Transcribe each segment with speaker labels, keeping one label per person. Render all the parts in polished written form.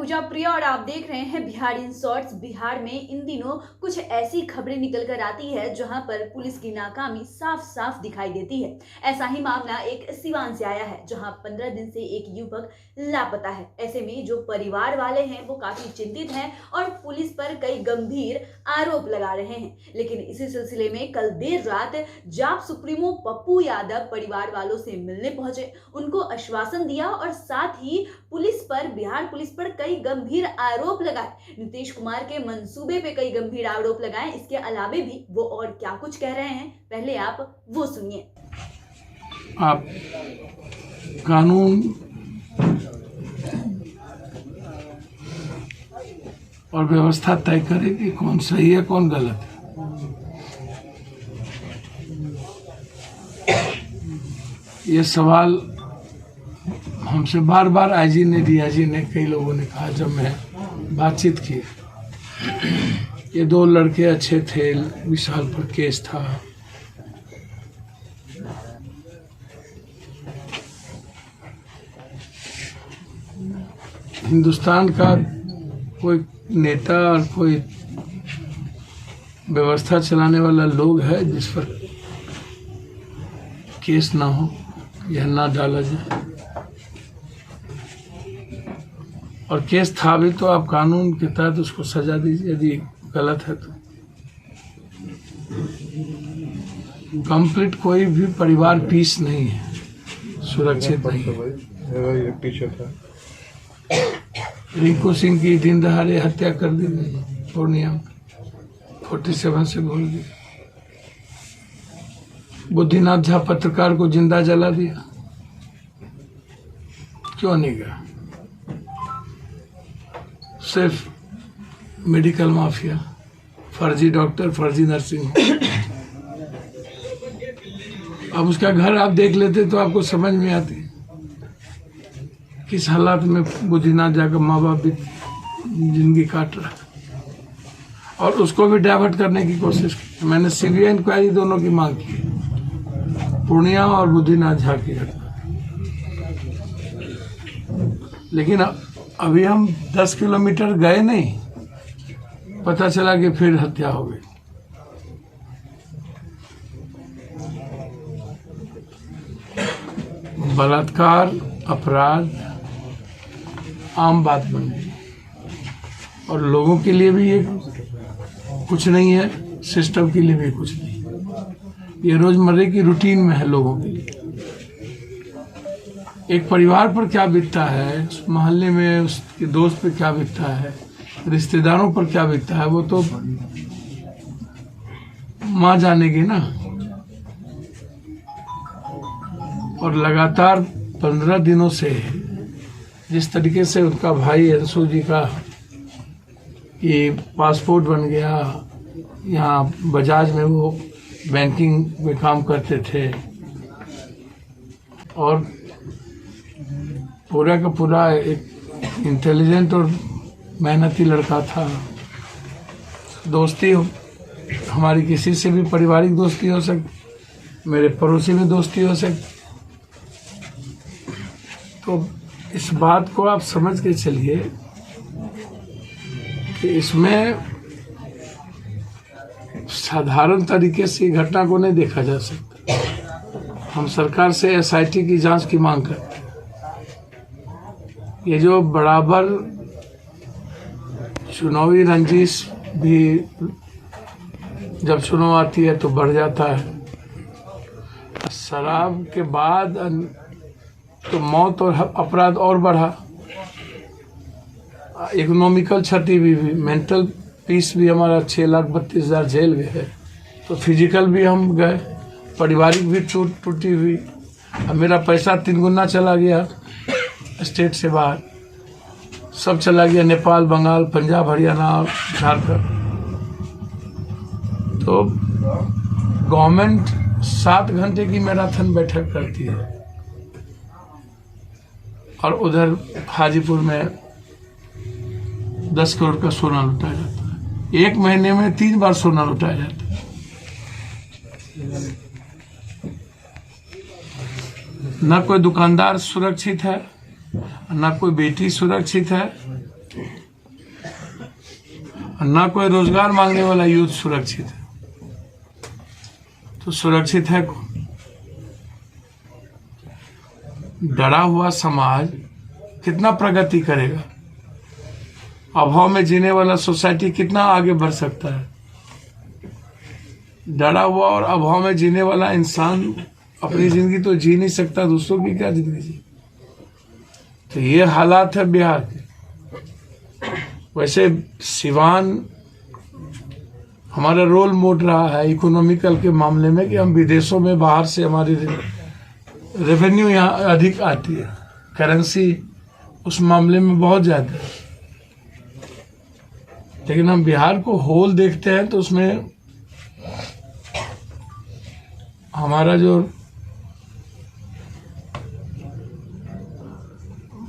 Speaker 1: पूजा प्रिया और आप देख रहे हैं बिहार इन शॉर्ट्स। बिहार में इन दिनों कुछ ऐसी खबरें निकल कर आती है जहां पर पुलिस की नाकामी साफ साफ दिखाई देती है। ऐसा ही मामला एक सिवान से आया है जहां 15 दिन से एक युवक लापता है। ऐसे में जो परिवार वाले हैं वो काफी चिंतित हैं और पुलिस पर कई गंभीर आरोप लगा रहे हैं। लेकिन इसी सिलसिले में कल देर रात जाप सुप्रीमो पप्पू यादव परिवार वालों से मिलने पहुंचे, उनको आश्वासन दिया और साथ ही बिहार पुलिस पर कई गंभीर आरोप लगाए। नीतीश कुमार के मंसूबे पे कई गंभीर आरोप लगाए। इसके अलावे भी वो और क्या कुछ कह रहे हैं, पहले आप वो सुनिए।
Speaker 2: आप कानून और व्यवस्था तय करे कि कौन सही है कौन गलत है। ये सवाल हमसे बार बार आईजी ने, डीआईजी ने, कई लोगों ने कहा जब मैं बातचीत की। ये दो लड़के अच्छे थे, विशाल पर केस था। हिंदुस्तान का कोई नेता और कोई व्यवस्था चलाने वाला लोग है जिस पर केस ना हो, यह ना डाला जाए। और केस था भी तो आप कानून के तहत उसको सजा दीजिए, यदि गलत है तो। कंप्लीट कोई भी परिवार पीस नहीं है, सुरक्षित नहीं है।
Speaker 3: पीछे था
Speaker 2: रिंकू सिंह की दिन दहाड़े हत्या कर दी गई पूर्णिया में, 47 से भूल गई। बुद्धिनाथ झा पत्रकार को जिंदा जला दिया, क्यों नहीं गया? सिर्फ मेडिकल माफिया, फर्जी डॉक्टर, फर्जी नर्सिंग। अब उसका घर आप देख लेते तो आपको समझ में आती किस हालात में बुद्धिनाथ जाकर माँ बाप भी जिंदगी काट रहा है। और उसको भी डाइवर्ट करने की कोशिश की। मैंने सीबीआई इंक्वायरी दोनों की मांग की, पूर्णिया और बुद्धिनाथ झा की घटना। लेकिन अभी हम 10 किलोमीटर गए नहीं, पता चला कि फिर हत्या हो गई। बलात्कार अपराध आम बात बन गई और लोगों के लिए भी ये कुछ नहीं है, सिस्टम के लिए भी कुछ नहीं। ये रोजमर्रे की रूटीन में है लोगों के लिए। एक परिवार पर क्या बीतता है, उस मोहल्ले में उसके दोस्त पे क्या बीतता है, रिश्तेदारों पर क्या बीतता है, वो तो माँ जानेगी ना। और लगातार 15 दिनों से जिस तरीके से उनका भाई अंशु जी का ये पासपोर्ट बन गया, यहाँ बजाज में वो बैंकिंग में काम करते थे और पूरा का पूरा एक इंटेलिजेंट और मेहनती लड़का था। दोस्ती हमारी किसी से भी पारिवारिक दोस्ती हो सकती, मेरे पड़ोसी में दोस्ती हो सकती। तो इस बात को आप समझ के चलिए कि इसमें साधारण तरीके से घटना को नहीं देखा जा सकता। हम सरकार से एसआईटी की जांच की मांग करते हैं। ये जो बराबर चुनावी रंजिश भी जब चुनाव आती है तो बढ़ जाता है। शराब के बाद तो मौत और अपराध और बढ़ा। इकोनॉमिकल क्षति भी मेंटल पीस भी हमारा 6,32,000 जेल गए है। तो फिजिकल भी हम गए, पारिवारिक भी टूटी हुई। अब मेरा पैसा 3 गुना चला गया, स्टेट से बाहर सब चला गया, नेपाल, बंगाल, पंजाब, हरियाणा और झारखंड। तो गवर्नमेंट 7 घंटे की मैराथन बैठक करती है और उधर हाजीपुर में 10 करोड़ का सोना लुटाया जाता है। 1 महीने में 3 बार सोना लुटाया जाता है। न कोई दुकानदार सुरक्षित है, न कोई बेटी सुरक्षित है, ना कोई रोजगार मांगने वाला यूथ सुरक्षित है, तो सुरक्षित है कौन? डरा हुआ समाज कितना प्रगति करेगा? अभाव में जीने वाला सोसाइटी कितना आगे बढ़ सकता है? डरा हुआ और अभाव में जीने वाला इंसान अपनी जिंदगी तो जी नहीं सकता, दूसरों की क्या जिंदगी जी? तो ये हालात है बिहार के। वैसे सिवान हमारा रोल मॉडल रहा है इकोनॉमिकल के मामले में कि हम विदेशों में बाहर से हमारी रेवेन्यू यहाँ अधिक आती है, करेंसी उस मामले में बहुत ज़्यादा है। लेकिन हम बिहार को होल देखते हैं तो उसमें हमारा जो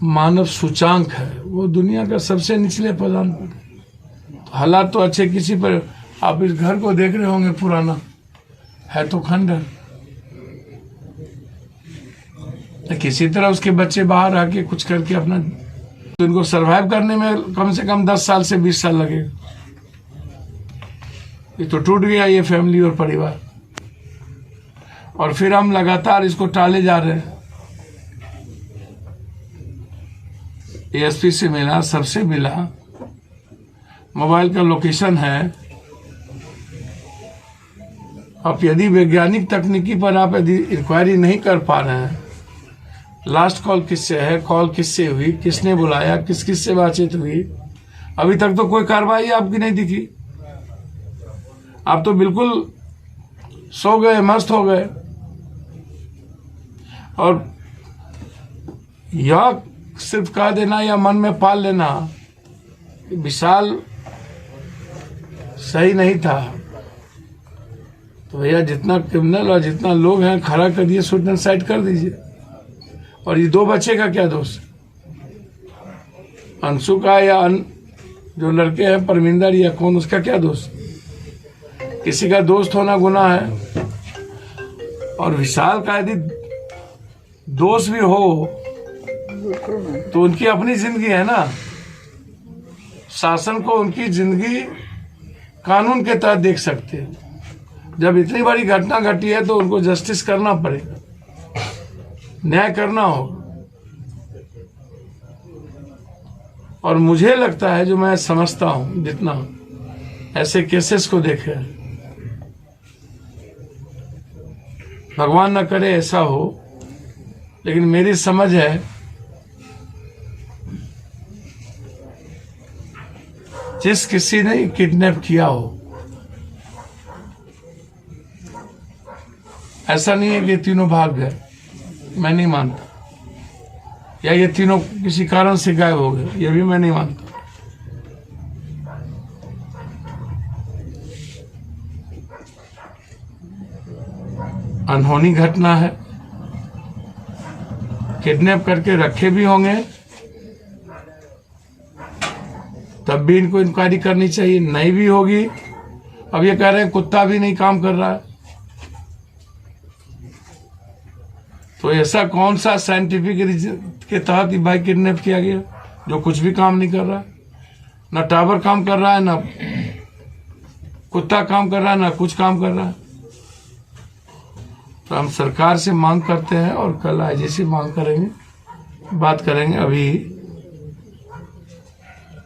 Speaker 2: मानव सूचांक है वो दुनिया का सबसे निचले पदान पर। तो हालात तो अच्छे किसी पर, आप इस घर को देख रहे होंगे, पुराना है तो खंडर, किसी तरह उसके बच्चे बाहर आके कुछ करके अपना, तो इनको सरवाइव करने में कम से कम 10 साल से 20 साल लगेगा। ये तो टूट गया ये फैमिली और परिवार, और फिर हम लगातार इसको टाले जा रहे हैं। एएसपी से मिला, सबसे मिला, मोबाइल का लोकेशन है। अब यदि वैज्ञानिक तकनीकी पर आप यदि इंक्वायरी नहीं कर पा रहे हैं, लास्ट कॉल किससे है, कॉल किससे हुई, किसने बुलाया, किस किस से बातचीत हुई, अभी तक तो कोई कार्रवाई आपकी नहीं दिखी। आप तो बिल्कुल सो गए, मस्त हो गए। और यह सिर्फ कह देना या मन में पाल लेना कि विशाल सही नहीं था, तो भैया जितना क्रिमिनल और जितना लोग हैं खड़ा कर दिए, शूट साइड कर दीजिए। और ये 2 बच्चे का क्या दोष? अंशु का या जो लड़के हैं परमिंदर या कौन, उसका क्या दोष? किसी का दोस्त होना गुनाह है। और विशाल का यदि दोष भी हो तो उनकी अपनी जिंदगी है ना, शासन को उनकी जिंदगी कानून के तहत देख सकते हैं। जब इतनी बड़ी घटना घटी है तो उनको जस्टिस करना पड़ेगा, न्याय करना होगा। और मुझे लगता है, जो मैं समझता हूं, जितना ऐसे केसेस को देखे, भगवान न करे ऐसा हो, लेकिन मेरी समझ है जिस किसी ने किडनैप किया हो, ऐसा नहीं है कि ये तीनों भाग गए, मैं नहीं मानता, या ये तीनों किसी कारण से गायब हो गए, ये भी मैं नहीं मानता। अनहोनी घटना है, किडनैप करके रखे भी होंगे, तब भी इनको इंक्वायरी करनी चाहिए, नहीं भी होगी। अब ये कह रहे हैं कुत्ता भी नहीं काम कर रहा है, तो ऐसा कौन सा साइंटिफिक रीजन के तहत भाई किडनैप किया गया जो कुछ भी काम नहीं कर रहा है? ना टावर काम कर रहा है, ना कुत्ता काम कर रहा है, ना कुछ काम कर रहा है। तो हम सरकार से मांग करते हैं और कल आईजी से मांग करेंगे, बात करेंगे। अभी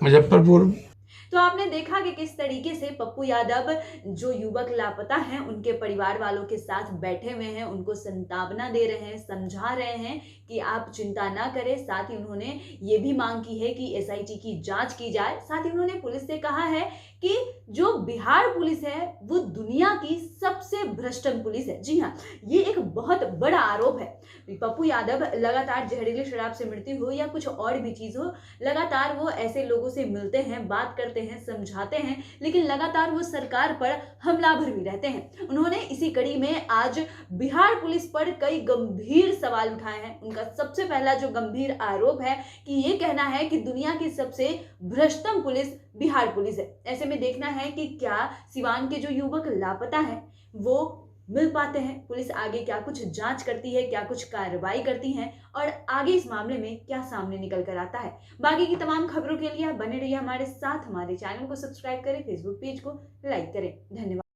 Speaker 2: मुजफ्फरपुर
Speaker 1: तो आपने देखा कि किस तरीके से पप्पू यादव जो युवक लापता हैं उनके परिवार वालों के साथ बैठे हुए हैं, उनको सांत्वना दे रहे हैं, समझा रहे हैं कि आप चिंता ना करें। साथ ही उन्होंने ये भी मांग की है कि एसआईटी की जांच की जाए। साथ ही उन्होंने पुलिस से कहा है कि जो बिहार पुलिस है वो दुनिया की सबसे भ्रष्टम पुलिस है। जी हाँ, ये एक बहुत बड़ा आरोप है। पप्पू यादव लगातार जहरीली शराब से मृत्यु हो या कुछ और भी चीज हो, लगातार वो ऐसे लोगों से मिलते हैं, बात करते हैं, समझाते हैं, लेकिन लगातार वो सरकार पर हमलावर भी रहते हैं। उन्होंने इसी कड़ी में आज बिहार पुलिस पर कई गंभीर सवाल उठाए हैं। उनका सबसे पहला जो गंभीर आरोप है कि ये कहना है कि दुनिया की सबसे भ्रष्टम पुलिस बिहार पुलिस है। ऐसे में देखना है कि क्या सिवान के जो युवक लापता है वो मिल पाते हैं। पुलिस आगे क्या कुछ जांच करती है, क्या कुछ कार्रवाई करती है और आगे इस मामले में क्या सामने निकल कर आता है। बाकी की तमाम खबरों के लिए आप बने रहिए हमारे साथ। हमारे चैनल को सब्सक्राइब करें, फेसबुक पेज को लाइक करें। धन्यवाद।